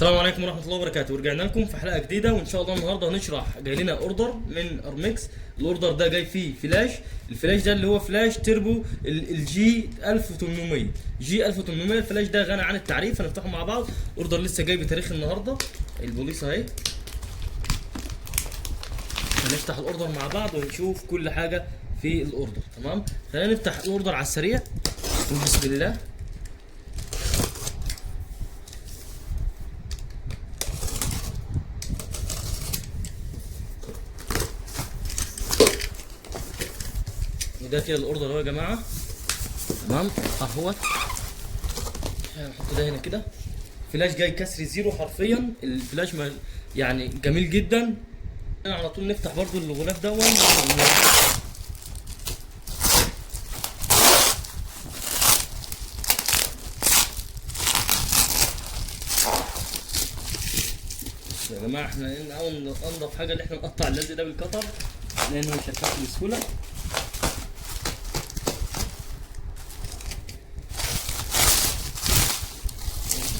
السلام عليكم ورحمة الله وبركاته، ورجعنا لكم في حلقة جديدة، وإن شاء الله النهاردة هنشرح. جاي لنا أوردر من أرمكس. الأوردر ده جاي فيه فلاش. الفلاش ده اللي هو فلاش تربو الجي 1800. جي 1800 الفلاش ده غني عن التعريف. هنفتحه مع بعض. أوردر لسه جاي بتاريخ النهاردة. البوليس أهي. هنفتح الأوردر مع بعض ونشوف كل حاجة في الأوردر. تمام، خلينا نفتح الأوردر على السريع. بسم الله. ده كده الاوردر اهو يا جماعه. تمام اهوت. هنحط ده هنا كده. فلاش جاي كسر زيرو حرفيا. الفلاش يعني جميل جدا. على طول نفتح برضو الغلاف دون. يا جماعه احنا انضف حاجه اللي احنا نقطع اللزق ده بالقطر لانه مش هيتفك بسهوله.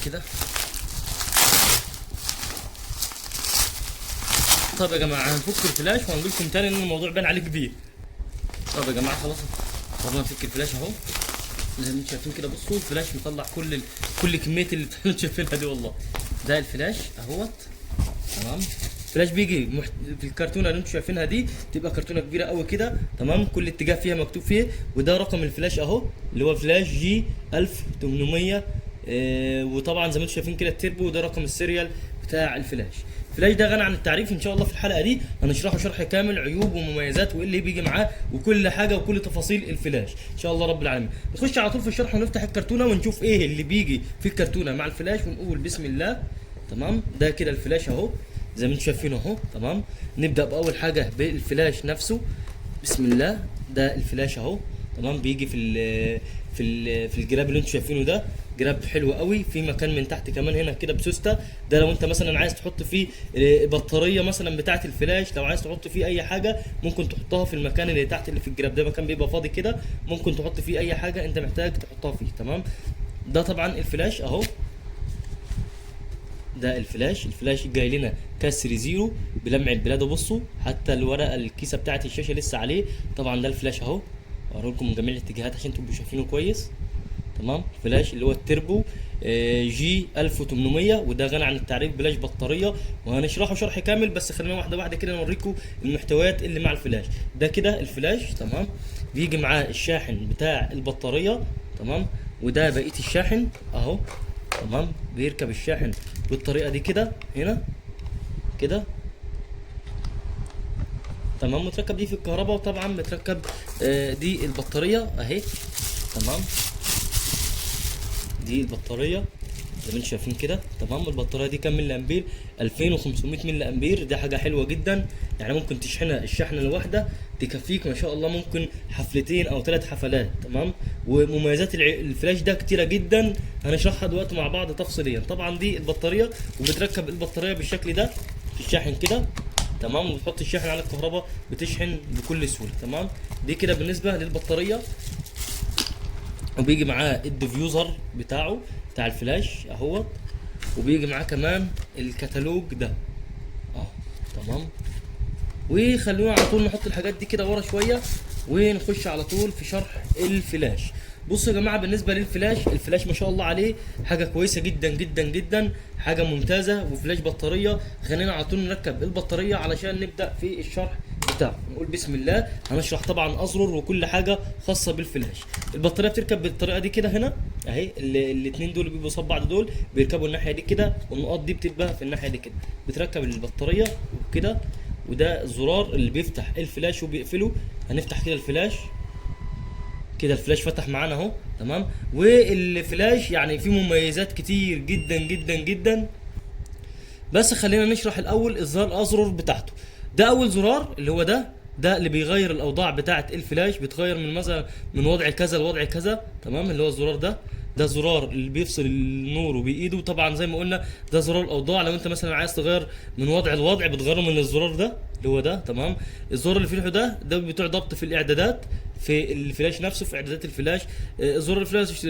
كده. طب يا جماعه هنفك الفلاش وهنقول لكم تاني ان الموضوع بان عليه كبير. طب يا جماعه خلاص قررنا نفك الفلاش اهو. زي ما انتم شايفين كده، بصوا الفلاش مطلع كل كميه اللي انتم شايفينها دي. والله ده الفلاش اهوت. تمام، الفلاش بيجي في الكرتونه اللي انتم شايفينها دي، تبقى كرتونه كبيره قوي كده. تمام، كل اتجاه فيها مكتوب فيه، وده رقم الفلاش اهو اللي هو فلاش جي 1800. وطبعا زي ما انتم شايفين كده التربو، وده رقم السيريال بتاع الفلاش. الفلاش ده غني عن التعريف. ان شاء الله في الحلقه دي هنشرحه شرح كامل، عيوب ومميزات وايه اللي بيجي معاه وكل حاجه وكل تفاصيل الفلاش ان شاء الله رب العالمين. نخش على طول في الشرح ونفتح الكرتونه ونشوف ايه اللي بيجي في الكرتونه مع الفلاش ونقول بسم الله. تمام، ده كده الفلاش اهو زي ما انتم شايفينه اهو. تمام، نبدا باول حاجه بالفلاش نفسه. بسم الله. ده الفلاش اهو. تمام، بيجي في الجراب اللي انتم شايفينه ده. جراب حلو قوي، في مكان من تحت كمان هنا كده بسوسته. ده لو انت مثلا عايز تحط فيه بطاريه مثلا بتاعه الفلاش، لو عايز تحط فيه اي حاجه ممكن تحطها في المكان اللي تحت اللي في الجراب ده. مكان بيبقى فاضي كده، ممكن تحط فيه اي حاجه انت محتاج تحطها فيه. تمام، ده طبعا الفلاش اهو. ده الفلاش جاي لنا كسر زيرو بلمع البلاد. بصوا حتى الورقه الكيسه بتاعه الشاشه لسه عليه. طبعا ده الفلاش اهو، اوريكم من جميع الاتجاهات عشان تبقوا شايفينه كويس. تمام، فلاش اللي هو التربو جي 1800، وده غني عن التعريف بلاش بطاريه، وهنشرحه شرح كامل. بس خلينا واحده واحده كده نوريكم المحتويات اللي مع الفلاش. ده كده الفلاش. تمام، بيجي معاه الشاحن بتاع البطاريه. تمام، وده بقيه الشاحن اهو. تمام، بيركب الشاحن بالطريقه دي كده هنا كده. تمام، متركب دي في الكهرباء، وطبعا بتركب دي البطاريه اهي. تمام، دي البطاريه زي ما انتم شايفين كده. تمام، البطاريه دي كام ملي امبير؟ 2500 ملي امبير. دي حاجه حلوه جدا، يعني ممكن تشحنها الشحنه الواحده تكفيك ما شاء الله، ممكن حفلتين او 3 حفلات. تمام، ومميزات الفلاش ده كتيره جدا هنشرحها دلوقتي مع بعض تفصيليا. طبعا دي البطاريه، وبتركب البطاريه بالشكل ده في الشاحن كده. تمام، وبتحط الشاحن على الكهرباء بتشحن بكل سهوله. تمام، دي كده بالنسبه للبطاريه. وبيجي معاه الديفيوزر بتاع الفلاش اهوت. وبيجي معاه كمان الكتالوج ده اه. تمام، وخلونا على طول نحط الحاجات دي كده ورا شويه ونخش على طول في شرح الفلاش. بصوا يا جماعه، بالنسبه للفلاش، الفلاش ما شاء الله عليه حاجه كويسه جدا جدا جدا، حاجه ممتازه. وفلاش بطاريه. خلينا على طول نركب البطاريه علشان نبدا في الشرح بتاعه. نقول بسم الله. هنشرح طبعا ازرار وكل حاجه خاصه بالفلاش. البطاريه بتركب بالطريقه دي كده هنا اهي. الاثنين دول بيبقوا صف بعض، دول بيركبوا الناحيه دي كده، والنقاط دي بتبقى في الناحيه دي كده. بتركب البطاريه وكده. وده الزرار اللي بيفتح الفلاش وبيقفله. هنفتح كده الفلاش كده. الفلاش فتح معانا اهو. تمام، والفلاش يعني فيه مميزات كتير جدا جدا جدا. بس خلينا نشرح الاول الازرار بتاعته. ده اول زرار اللي هو ده اللي بيغير الاوضاع بتاعه الفلاش. بتغير من مثلا من وضع كذا لوضع كذا. تمام، اللي هو الزرار ده زرار اللي بيفصل النور وبايده. طبعا زي ما قلنا ده زرار الاوضاع. لو انت مثلا عايز تغير من وضع لوضع بتغيره من الزرار ده اللي هو ده. تمام، الزرار اللي فيه ده بتوع ضبط في الاعدادات في الفلاش نفسه، في اعدادات الفلاش. زرار الفلاش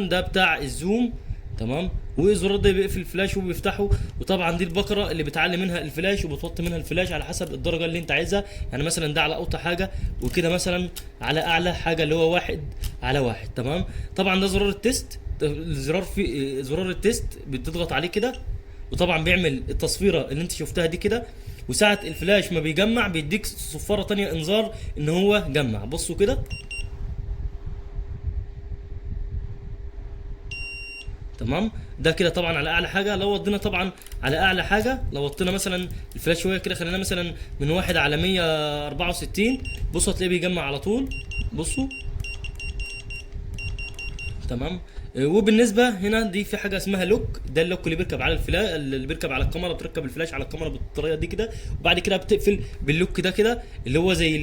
ده بتاع الزوم تمام. والزرار ده بيقفل الفلاش وبيفتحه. وطبعا دي البكره اللي بتعلي منها الفلاش وبتوطي منها الفلاش على حسب الدرجه اللي انت عايزها. يعني مثلا ده على اوطى حاجه، وكده مثلا على اعلى حاجه اللي هو 1:1. تمام. طبعا ده زرار التيست. الزرار في زرار التيست بتضغط عليه كده، وطبعا بيعمل التصفيره اللي انت شفتها دي كده. وساعه الفلاش ما بيجمع بيديك صفاره تانية انذار ان هو جمع. بصوا كده. تمام. ده كده طبعا على اعلى حاجه. لو وطينا طبعا على اعلى حاجه، لو وطينا مثلا الفلاش شويه كده، خلينا مثلا من 1:164، بصوا هتلاقيه بيجمع على طول. بصوا. تمام. وبالنسبه هنا دي في حاجه اسمها لوك. ده اللوك اللي بيركب على الفلاش، اللي بيركب على الكاميرا. بتركب الفلاش على الكاميرا بالطريقه دي كده، وبعد كده بتقفل باللوك ده كده، اللي هو زي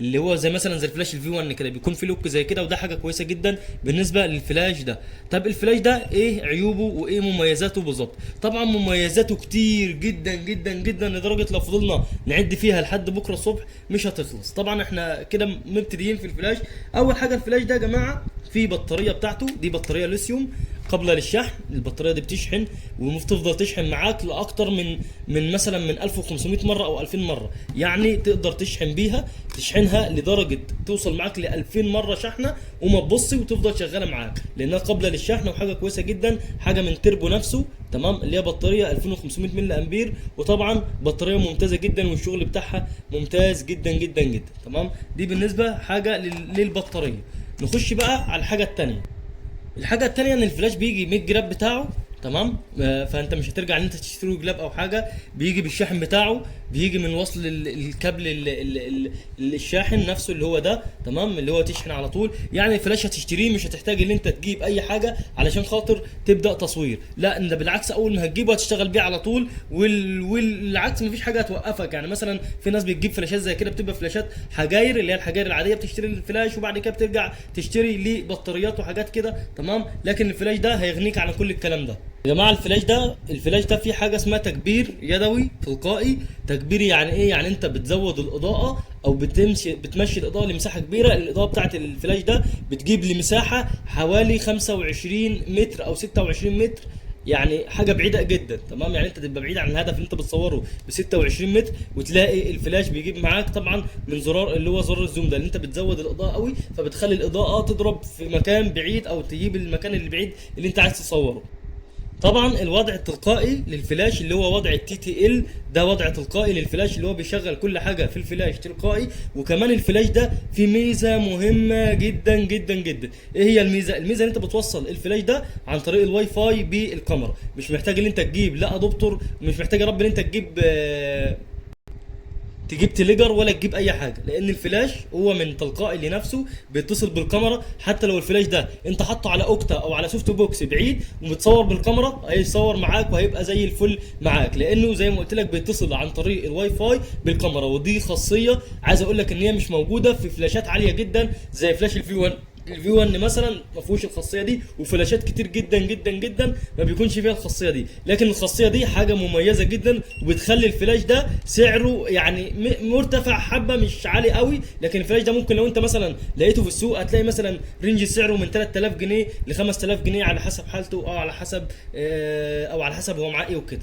اللي هو زي مثلا زي الفلاش الفي 1 كده، بيكون في لوك زي كده. وده حاجه كويسه جدا بالنسبه للفلاش ده. طب الفلاش ده ايه عيوبه وايه مميزاته بالظبط؟ طبعا مميزاته كتير جدا جدا جدا، لدرجه لو فضلنا نعد فيها لحد بكره الصبح مش هتخلص. طبعا احنا كده مبتدئين في الفلاش. اول حاجه الفلاش ده يا جماعه في بطاريه بتاعته، دي بطاريه ليثيوم قابله للشحن. البطاريه دي بتشحن وتفضل تشحن معاك لاكتر من مثلا من 1500 مره او 2000 مره. يعني تقدر تشحن بيها، تشحنها لدرجه توصل معاك ل 2000 مره شحنه وما تبصي، وتفضل شغاله معاك لانها قابله للشحن. وحاجه كويسه جدا، حاجه من تربو نفسه. تمام. اللي هي بطاريه 2500 ملي امبير. وطبعا بطاريه ممتازه جدا، والشغل بتاعها ممتاز جدا جدا جدا. تمام. دي بالنسبه حاجه للبطاريه. نخش بقى على الحاجه الثانيه. الحاجه الثانيه ان الفلاش بيجي من الجراب بتاعه. تمام. فانت مش هترجع ان انت تشتري جلاب او حاجه، بيجي بالشاحن بتاعه، بيجي من وصل الكابل الشاحن نفسه اللي هو ده. تمام. اللي هو تشحن على طول. يعني الفلاش هتشتريه مش هتحتاج ان انت تجيب اي حاجه علشان خاطر تبدا تصوير. لا، انت بالعكس اول ما هتجيبه هتشتغل بيه على طول. والعكس مفيش حاجه هتوقفك. يعني مثلا في ناس بتجيب فلاشات زي كده، بتبقى فلاشات حجاير اللي هي الحجاير العاديه، بتشتري الفلاش وبعد كده بترجع تشتري ليه بطاريات وحاجات كده. تمام. لكن الفلاش ده هيغنيك عن كل الكلام ده يا جماعه. الفلاش ده فيه حاجه اسمها تكبير يدوي تلقائي. تكبير يعني ايه؟ يعني انت بتزود الاضاءه او بتمشي الاضاءه لمساحه كبيره. الاضاءه بتاعه الفلاش ده بتجيب لمساحه حوالي 25 متر او 26 متر. يعني حاجه بعيده جدا. تمام. يعني انت تبقى بعيد عن الهدف اللي انت بتصوره ب 26 متر، وتلاقي الفلاش بيجيب معاك طبعا من زرار اللي هو زرار الزوم ده، اللي انت بتزود الاضاءه قوي، فبتخلي الاضاءه تضرب في مكان بعيد او تجيب المكان اللي بعيد اللي انت عايز تصوره. طبعا الوضع التلقائي للفلاش اللي هو وضع التي تي ال، ده وضع تلقائي للفلاش اللي هو بيشغل كل حاجه في الفلاش تلقائي. وكمان الفلاش ده فيه ميزه مهمه جدا جدا جدا. ايه هي الميزه؟ الميزه ان انت بتوصل الفلاش ده عن طريق الواي فاي بالكاميرا. مش محتاج ان انت تجيب لا ادوبتور، مش محتاج يا رب ان انت تجيب تليجر ولا تجيب اي حاجه، لان الفلاش هو من تلقائي لنفسه بيتصل بالكاميرا. حتى لو الفلاش ده انت حاطه على اوكتا او على سوفت بوكس بعيد ومتصور بالكاميرا، هيصور معاك وهيبقى زي الفل معاك، لانه زي ما قلت لك بيتصل عن طريق الواي فاي بالكاميرا. ودي خاصيه عايز اقول لك ان هي مش موجوده في فلاشات عاليه جدا زي فلاش الفي 1. الفي 1 مثلا ما فيهوش الخاصيه دي، وفلاشات كتير جدا جدا جدا ما بيكونش فيها الخاصيه دي. لكن الخاصيه دي حاجه مميزه جدا، وبتخلي الفلاش ده سعره يعني مرتفع حبه، مش عالي قوي. لكن الفلاش ده ممكن لو انت مثلا لقيته في السوق هتلاقي مثلا رينج سعره من 3000 جنيه ل 5000 جنيه على حسب حالته، او على حسب هو معاه ايه وكده.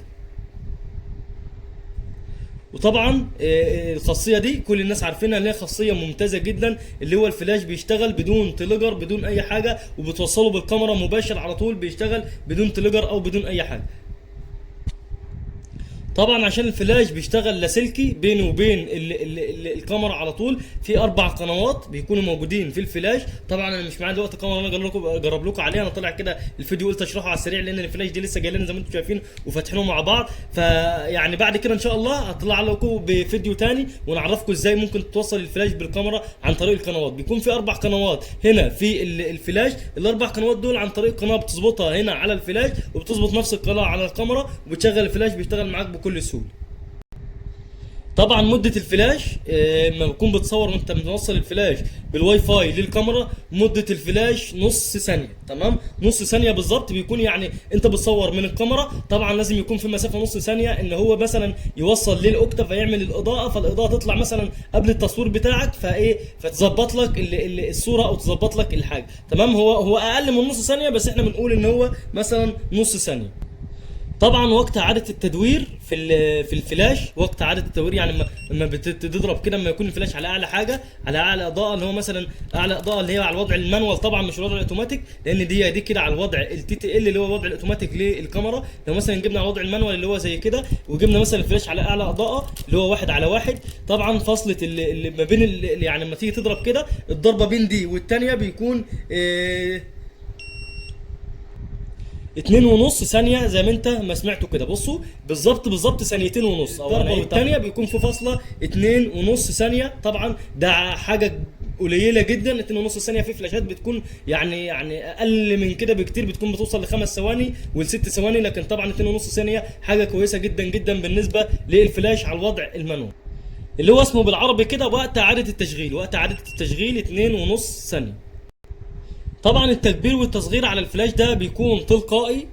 وطبعا الخاصيه دي كل الناس عارفينها ان هي خاصيه ممتازه جدا، اللي هو الفلاش بيشتغل بدون تليجر بدون اي حاجه، وبتوصله بالكاميرا مباشر على طول، بيشتغل بدون تليجر او بدون اي حاجه. طبعا عشان الفلاش بيشتغل لاسلكي بينه وبين الكاميرا على طول، في 4 قنوات بيكونوا موجودين في الفلاش. طبعا انا مش معايا دلوقتي كاميرا انا اجرب لكم عليها، انا طالع كده الفيديو قلت اشرحه على السريع، لان الفلاش دي لسه جاي لنا زي ما انتم شايفين وفاتحينه مع بعض. فيعني بعد كده ان شاء الله هطلع لكم بفيديو تاني ونعرفكم ازاي ممكن توصل الفلاش بالكاميرا عن طريق القنوات. بيكون في 4 قنوات هنا في الفلاش. ال4 قنوات دول عن طريق قناه بتظبطها هنا على الفلاش، وبتظبط نفس القناه على الكاميرا، وبتشغل الفلاش بيشتغل معاك بكل سهوله. طبعا مدة الفلاش لما بتكون بتصور وانت موصل الفلاش بالواي فاي للكاميرا، مدة الفلاش نص ثانية. تمام، نص ثانية بالظبط بيكون. يعني انت بتصور من الكاميرا، طبعا لازم يكون في مسافة نص ثانية ان هو مثلا يوصل للاوكتا فيعمل الاضاءة، فالاضاءة تطلع مثلا قبل التصوير بتاعك، فايه فتظبط لك الصورة او تظبط لك الحاجة. تمام، هو اقل من نص ثانية، بس احنا بنقول ان هو مثلا نص ثانية. طبعا وقت اعاده التدوير في الفلاش، وقت اعاده التدوير يعني لما بتضرب كده، لما يكون الفلاش على اعلى حاجه، على اعلى اضاءه، اللي هو مثلا اعلى اضاءه اللي هي على الوضع المانوال، طبعا مش الوضع الاوتوماتيك، لان دي كده على الوضع التي تي ال اللي هو الوضع الاوتوماتيك للكاميرا. لو مثلا جبنا على الوضع المانوال اللي هو زي كده، وجبنا مثلا الفلاش على اعلى اضاءه اللي هو 1:1، طبعا فاصله اللي ما بين يعني لما تيجي تضرب كده، الضربه بين دي والثانيه بيكون 2.5 ثانية زي ما انت ما سمعتوا كده. بصوا بالظبط ثانيتين ونص. الضربة والثانية بيكون في فاصلة 2.5 ثانية. طبعا ده حاجة قليلة جدا. 2.5 ثانية في فلاشات بتكون يعني اقل من كده بكتير، بتكون بتوصل ل5 ثواني ول6 ثواني، لكن طبعا 2.5 ثانية حاجة كويسة جدا جدا بالنسبة للفلاش على الوضع المانوال، اللي هو اسمه بالعربي كده وقت اعادة التشغيل. وقت اعادة التشغيل 2.5 ثانية. طبعا التكبير والتصغير على الفلاش ده بيكون تلقائي،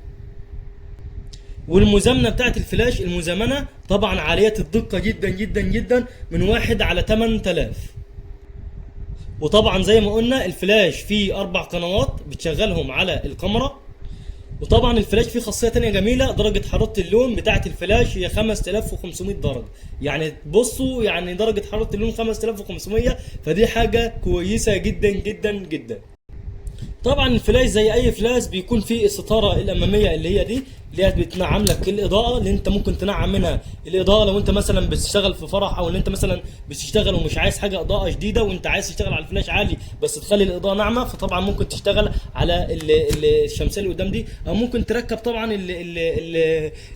والمزامنه بتاعت الفلاش، المزامنه طبعا عاليه الدقه جدا جدا جدا، من 1/8000. وطبعا زي ما قلنا الفلاش فيه 4 قنوات بتشغلهم على الكاميرا. وطبعا الفلاش فيه خاصيه تانية جميله، درجه حراره اللون بتاعت الفلاش هي 5500 درجه. يعني بصوا، يعني درجه حراره اللون 5500، فدي حاجه كويسه جدا جدا جدا. طبعا الفلاش زي اي فلاش بيكون فيه الستاره الاماميه اللي هي دي، اللي هي بتنعم لك الاضاءه، اللي انت ممكن تنعم منها الاضاءه لو انت مثلا بتشتغل في فرح، او ان انت مثلا بتشتغل ومش عايز حاجه اضاءه شديده، وانت عايز تشتغل على الفلاش عالي بس تخلي الاضاءه ناعمه، فطبعا ممكن تشتغل على الشمسيه اللي قدام دي، او ممكن تركب طبعا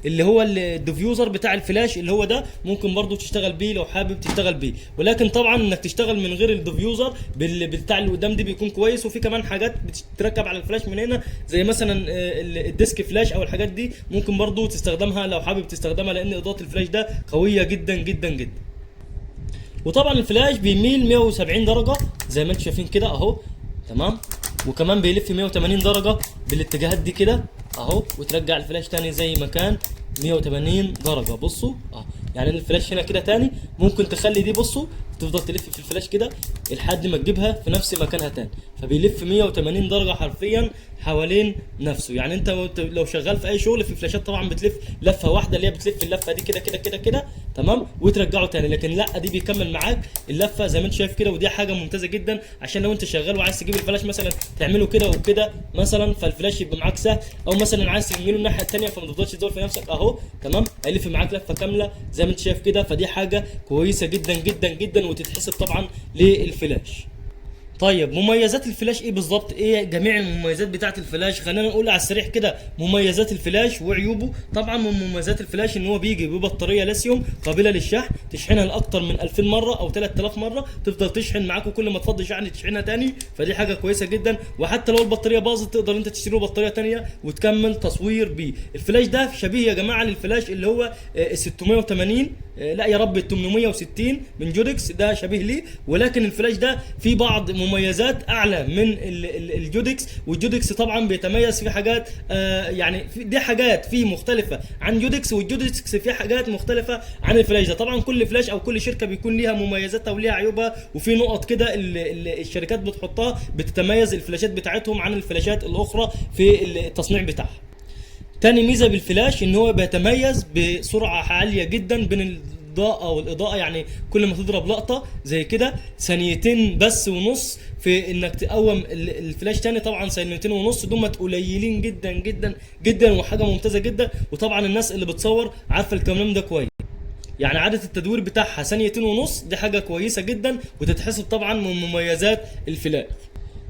اللي هو الديفيوزر بتاع الفلاش اللي هو ده، ممكن برضو تشتغل بيه لو حابب تشتغل بيه. ولكن طبعا انك تشتغل من غير الديفيوزر بتاع اللي قدام دي بيكون كويس. وفي كمان حاجات بتركب على الفلاش من هنا، زي مثلا الديسك فلاش او الحاجات دي، ممكن برضو تستخدمها لو حابب تستخدمها، لان اضاءه الفلاش ده قويه جدا جدا جدا. وطبعا الفلاش بيميل 170 درجه زي ما انتم شايفين كده اهو. تمام، وكمان بيلف 180 درجه بالاتجاهات دي كده اهو، وترجع الفلاش تاني زي ما كان 180 درجه. بصوا يعني الفلاش هنا كده تاني، ممكن تخلي دي، بصوا تفضل تلف في الفلاش كده لحد ما تجيبها في نفس مكانها تاني، فبيلف 180 درجه حرفيا حوالين نفسه. يعني انت لو شغال في اي شغل في فلاشات طبعا بتلف لفه واحده، اللي هي بتلف اللفه دي كده كده كده كده تمام، وترجعه تاني. لكن لا، دي بيكمل معاك اللفه زي ما انت شايف كده، ودي حاجه ممتازه جدا عشان لو انت شغال وعايز تجيب الفلاش مثلا تعمله كده وكده مثلا، فالفلاش يبقى معاك سهل. او مثلا عايز تجيبه الناحيه الثانيه فما تفضلش تدور في نفسك اهو. تمام، هيلف معاك لفه كامله زي ما انت شايف كده، فدي حاجه كويسه جدا جدا جدا، وتتحسب طبعا للفلاش. طيب مميزات الفلاش ايه بالظبط؟ ايه جميع المميزات بتاعه الفلاش؟ خلينا نقول على السريع كده مميزات الفلاش وعيوبه. طبعا من مميزات الفلاش ان هو بيجي ببطاريه ليثيوم قابله للشحن، تشحنها لاكثر من 2000 مره او 3000 مره، تفضل تشحن معاك، وكل ما تفضي شحن تشحنها تاني، فدي حاجه كويسه جدا. وحتى لو البطاريه باظت تقدر انت تشتري له بطاريه تانيه وتكمل تصوير بيه. الفلاش ده شبيه يا جماعه للفلاش اللي هو 680 لا يا رب 860 من جودكس، ده شبيه ليه. ولكن الفلاش ده فيه بعض مميزات اعلى من الجودكس، والجودكس طبعا بيتميز في حاجات يعني دي حاجات فيه مختلفه عن جودكس، والجودكس فيه حاجات مختلفه عن الفلاش ده. طبعا كل فلاش او كل شركه بيكون ليها مميزاتها وليها عيوبها، وفي نقط كده الشركات بتحطها بتتميز الفلاشات بتاعتهم عن الفلاشات الاخرى في التصنيع بتاعها. تاني ميزه بالفلاش ان هو بيتميز بسرعه عاليه جدا بين الاضاءه والاضاءه. يعني كل ما تضرب لقطه زي كده ثانيتين بس ونص في انك تقوم الفلاش تاني، طبعا ثانيتين ونص دول قليلين جدا جدا جدا، وحاجه ممتازه جدا. وطبعا الناس اللي بتصور عارفه الكلام ده كويس. يعني عدد التدوير بتاعها ثانيتين ونص، دي حاجه كويسه جدا وتتحسب طبعا من مميزات الفلاش.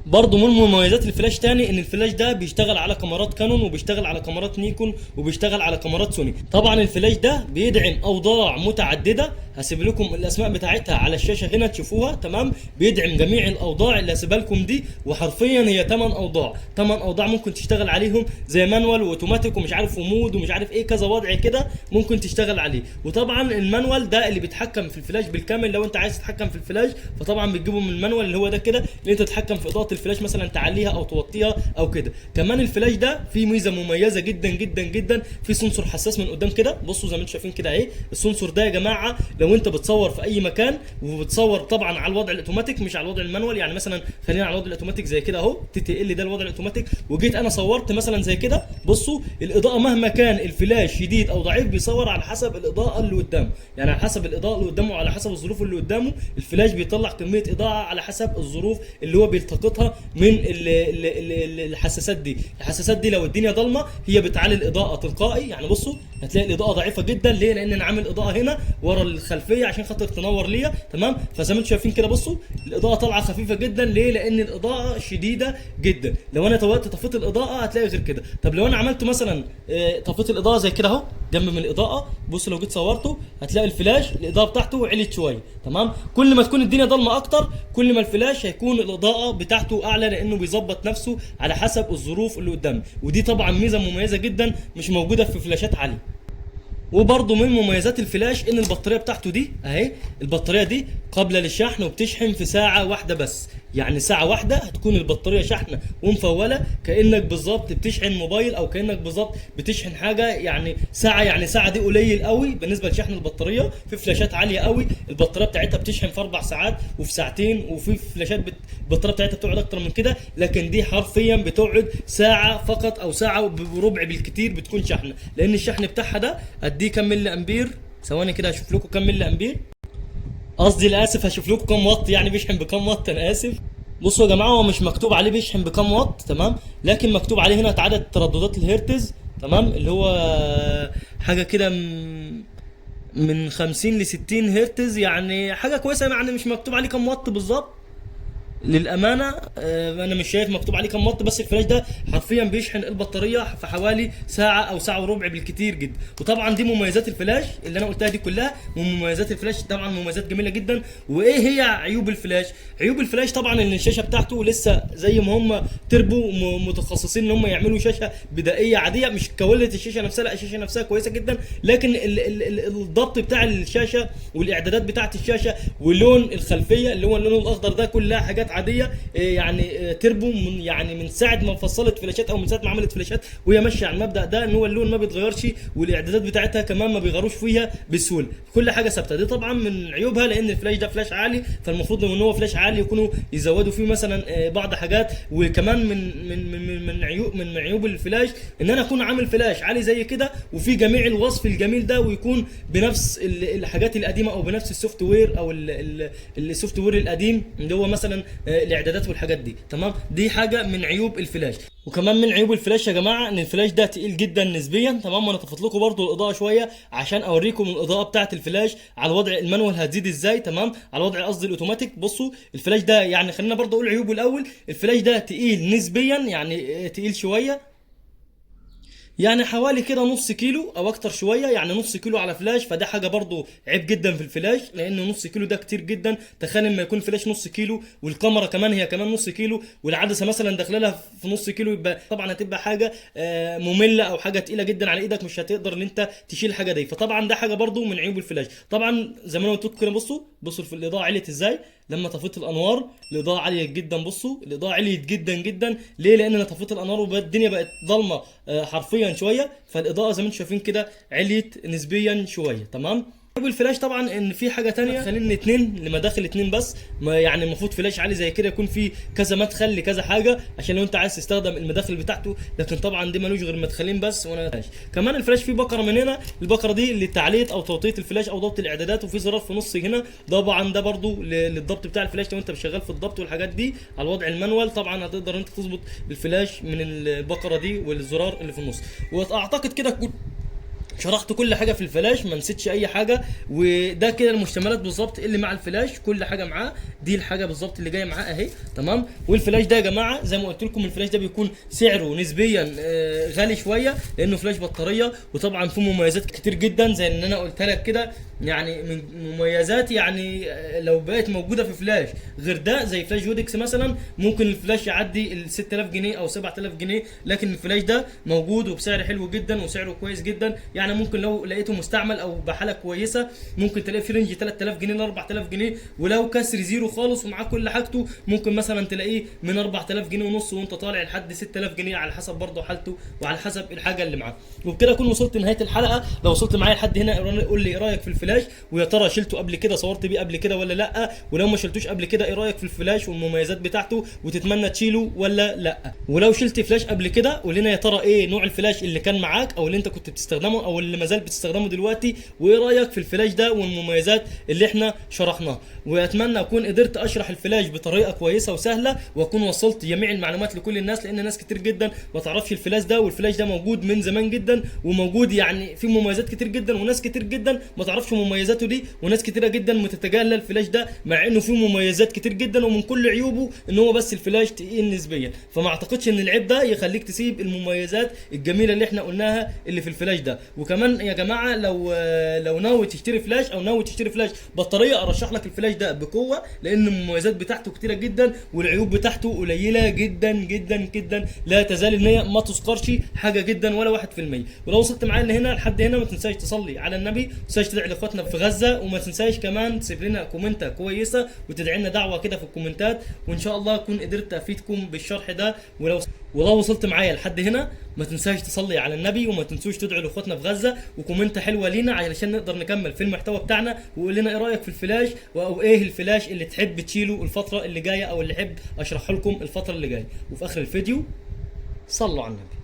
برضه من مميزات الفلاش تاني ان الفلاش ده بيشتغل على كاميرات كانون، وبيشتغل على كاميرات نيكون، وبيشتغل على كاميرات سوني. طبعا الفلاش ده بيدعم اوضاع متعدده، هسيب لكم الاسماء بتاعتها على الشاشه هنا تشوفوها، تمام. بيدعم جميع الاوضاع اللي هسيبها لكم دي، وحرفيا هي 8 اوضاع، 8 اوضاع ممكن تشتغل عليهم زي مانوال واوتوماتيك ومش عارف ومود ومش عارف ايه، كذا وضع كده ممكن تشتغل عليه. وطبعا المانوال ده اللي بيتحكم في الفلاش بالكامل، لو انت عايز تتحكم في الفلاش فطبعا بتجيبه من المانوال اللي هو ده كده، اللي انت تتحكم في اضاءه الفلاش مثلا تعليها او توطيها او كده. كمان الفلاش ده فيه ميزه مميزه جدا جدا جدا، في سنسور حساس من قدام كده، بصوا زي ما انتم شايفين كده اهي. السنسور ده يا جماعه لو انت بتصور في اي مكان وبتصور طبعا على الوضع الاوتوماتيك مش على الوضع المانوال، يعني مثلا خلينا على الوضع الاوتوماتيك زي كده اهو، تي تي ال ده الوضع الاوتوماتيك، وجيت انا صورت مثلا زي كده، بصوا الاضاءه مهما كان الفلاش شديد او ضعيف بيصور على حسب الاضاءه اللي قدامه، يعني على حسب الاضاءه اللي قدامه وعلى حسب الظروف اللي قدامه الفلاش بيطلع كميه اضاءه على حسب الظروف اللي هو بيلتقطها من الحساسات دي. الحساسات دي لو الدنيا ضلمه هي بتعلي الاضاءه تلقائي، يعني بصوا هتلاقي الاضاءه ضعيفه جدا، ليه؟ لان انا عامل اضاءه هنا ورا الخلفيه عشان خاطر تنور ليا، تمام. فزي ما انتم شايفين كده بصوا الاضاءه طالعه خفيفه جدا، ليه؟ لان الاضاءه شديده جدا. لو انا طفيت الاضاءه هتلاقي غير كده. طب لو انا عملت مثلا طفيت الاضاءه زي كده اهو جنب من الاضاءه، بص لو جيت صورته هتلاقي الفلاش الاضاءه بتاعته عليت شويه، تمام. كل ما تكون الدنيا ضلمه اكتر كل ما الفلاش هيكون الاضاءه بتاعته اعلى، لانه بيظبط نفسه على حسب الظروف اللي قدامه، ودي طبعا ميزه مميزه جدا مش موجوده في فلاشات عاليه. وبرضه من مميزات الفلاش ان البطاريه بتاعته دي اهي، البطاريه دي قابله للشحن وبتشحن في ساعه واحده بس، يعني ساعه واحده هتكون البطاريه شحنه ومفوله، كانك بالظبط بتشحن موبايل او كانك بالظبط بتشحن حاجه. يعني ساعه، يعني ساعه دي قليل قوي بالنسبه لشحن البطاريه. في فلاشات عاليه قوي البطاريه بتاعتها بتشحن في 4 ساعات وفي ساعتين، وفي فلاشات البطاريه بتاعتها بتقعد اكتر من كده، لكن دي حرفيا بتقعد ساعه فقط او ساعه وربع بالكتير بتكون شحنه، لان الشحن بتاعها ده قد ايه كام ملي امبير. ثواني كده هشوف لكم كام ملي امبير، قصدي الاسف هشوف لكم كام واط، يعني بيشحن بكام واط، انا اسف. بصوا يا جماعه هو مش مكتوب عليه بيشحن بكام واط، تمام، لكن مكتوب عليه هنا عدد ترددات الهرتز، تمام، اللي هو حاجه كده من 50 ل 60 هرتز، يعني حاجه كويسه، يعني مش مكتوب عليه كام واط بالظبط للامانه. انا مش شايف مكتوب عليه كام واط، بس الفلاش ده حرفيا بيشحن البطاريه في حوالي ساعه او ساعه وربع بالكتير جدا. وطبعا دي مميزات الفلاش اللي انا قلتها دي كلها، ومميزات الفلاش طبعا مميزات جميله جدا. وايه هي عيوب الفلاش؟ عيوب الفلاش طبعا ان الشاشه بتاعته لسه زي ما هم تربو متخصصين ان هم يعملوا شاشه بدائيه عاديه، مش كواليتي الشاشه نفسها، لا الشاشه نفسها كويسه جدا، لكن الضبط بتاع الشاشه والاعدادات بتاعه الشاشه ولون الخلفيه اللي هو اللون الاخضر ده كلها حاجات عاديه. يعني تربو من ساعه ما فصلت فلاشات او من ساعه ما عملت فلاشات وهي ماشيه على المبدا ده، ان هو اللون ما بيتغيرش والاعدادات بتاعتها كمان ما بيغيروش فيها بسهوله، كل حاجه ثابته. دي طبعا من عيوبها، لان الفلاش ده فلاش عالي، فالمفروض ان هو فلاش عالي يكونوا يزودوا فيه مثلا بعض حاجات. وكمان من عيوب الفلاش ان انا اكون عامل فلاش عالي زي كده وفي جميع الوصف الجميل ده، ويكون بنفس الحاجات القديمه او بنفس السوفت وير او السوفت وير القديم اللي هو مثلا الاعدادات والحاجات دي، تمام. دي حاجه من عيوب الفلاش. وكمان من عيوب الفلاش يا جماعه ان الفلاش ده تقيل جدا نسبيا، تمام. وانا طفيت لكم برده الاضاءه شويه عشان اوريكم الاضاءه بتاعه الفلاش على وضع المانوال هتزيد ازاي، تمام، على وضع قصدي الاوتوماتيك. بصوا الفلاش ده، يعني خلينا برده اقول عيوبه الاول. الفلاش ده تقيل نسبيا، يعني تقيل شويه، يعني حوالي كده نص كيلو او اكتر شويه، يعني نص كيلو على فلاش، فده حاجه برضو عيب جدا في الفلاش، لانه نص كيلو ده كتير جدا. تخيل لما يكون فلاش نص كيلو والكاميرا كمان هي كمان نص كيلو والعدسه مثلا داخله لها في نص كيلو، يبقى طبعا هتبقى حاجه ممله او حاجه تقيله جدا على ايدك، مش هتقدر ان انت تشيل الحاجه دي. فطبعا ده حاجه برضو من عيوب الفلاش. طبعا زي ما انا قلت لكم كده، بصوا في الاضاءه عليت ازاي لما طفيت الانوار، الاضاءه عاليه جدا. بصوا الاضاءه عليت جدا جدا، ليه؟ لان انا طفيت الانوار والدنيا بقت ضلمه حرفيا شويه، فالاضاءه زي ما انتم شايفين كده عليت نسبيا شويه، تمام. الفلاش طبعا ان في حاجه ثانيه، خلينا اتنين لمداخل اتنين بس، ما يعني المفروض فلاش عالي زي كده يكون في كذا مدخل لكذا حاجه عشان لو انت عايز تستخدم المداخل بتاعته، لكن طبعا دي ملوش غير مدخلين بس. وانا كمان الفلاش فيه بكره من هنا، البكره دي لتعليه او توطيه الفلاش او ضبط الاعدادات، وفي زرار في النص هنا طبعا ده برضو للضبط بتاع الفلاش. لو انت شغال في الضبط والحاجات دي على الوضع المانوال طبعا هتقدر انت تظبط الفلاش من البكره دي والزرار اللي في النص. واعتقد كده شرحت كل حاجه في الفلاش، ما نسيتش اي حاجه. وده كده المشتملات بالظبط اللي مع الفلاش، كل حاجه معاه. دي الحاجه بالظبط اللي جايه معاه اهي، تمام. والفلاش ده يا جماعه زي ما قلت لكم الفلاش ده بيكون سعره نسبيا غالي شويه، لانه فلاش بطاريه، وطبعا فيه مميزات كتير جدا زي ان انا قلت لك كده. يعني من مميزات يعني لو بقت موجوده في فلاش غير ده، زي فلاش جودكس مثلا، ممكن الفلاش يعدي ال 6000 جنيه او 7000 جنيه، لكن الفلاش ده موجود وبسعر حلو جدا وسعره كويس جدا. يعني ممكن لو لقيته مستعمل او بحاله كويسه ممكن تلاقيه في رينج 3000 جنيه ل 4000 جنيه، ولو كسر زيرو خالص ومعاه كل حاجته ممكن مثلا تلاقيه من 4000 جنيه ونص وانت طالع لحد 6000 جنيه، على حسب برضه حالته وعلى حسب الحاجه اللي معاه. وبكده اكون وصلت لنهايه الحلقه. لو وصلت معايا لحد هنا قول لي ايه رايك في الفلاش، ويا ترى شلته قبل كده، صورت بيه قبل كده ولا لا؟ ولو ما شلتوش قبل كده ايه رايك في الفلاش والمميزات بتاعته، وتتمنى تشيله ولا لا؟ ولو شلت فلاش قبل كده قول لنا يا ترى ايه نوع الفلاش اللي كان معاك او اللي انت كنت بتستخدمه او اللي ما زال بتستخدمه دلوقتي، وايه رايك في الفلاش ده والمميزات اللي احنا شرحناها. واتمنى اكون قدرت اشرح الفلاش بطريقه كويسه وسهله، واكون وصلت جميع المعلومات لكل الناس، لان ناس كتير جدا ما تعرفش الفلاش ده. والفلاش ده موجود من زمان جدا، وموجود يعني في مميزات كتير جدا، وناس كتير جدا ما تعرفش مميزاته دي، وناس كتيره جدا متتجاهله الفلاش ده مع انه فيه مميزات كتير جدا، ومن كل عيوبه ان هو بس الفلاش تقيل نسبيا. فما اعتقدش ان العيب ده يخليك تسيب المميزات الجميله اللي احنا قلناها اللي في الفلاش ده. وكمان يا جماعه لو ناوي تشتري فلاش او ناوي تشتري فلاش بطاريه، ارشح لك الفلاش ده بقوه، لان المميزات بتاعته كتيره جدا والعيوب بتاعته قليله جدا جدا جدا، لا تزال ان هي ما تذكرش حاجه جدا ولا 1%. ولو وصلت معايا لهنا لحد هنا ما تنساش تصلي على النبي، ما تنساش تدعي لاخواتنا في غزه، وما تنساش كمان تسيب لنا كومنته كويسه وتدعي لنا دعوه كده في الكومنتات، وان شاء الله اكون قدرت افيدكم بالشرح ده. ولو وصلت معايا لحد هنا ما تنساش تصلي على النبي، وما تنسوش تدعوا لاخواتنا في غزه، وكومنته حلوه لينا علشان نقدر نكمل في المحتوى بتاعنا. وقول لنا ايه رايك في الفلاش، او ايه الفلاش اللي تحب تشيله الفتره اللي جايه، او اللي احب اشرحه لكم الفتره اللي جايه. وفي اخر الفيديو صلوا على النبي.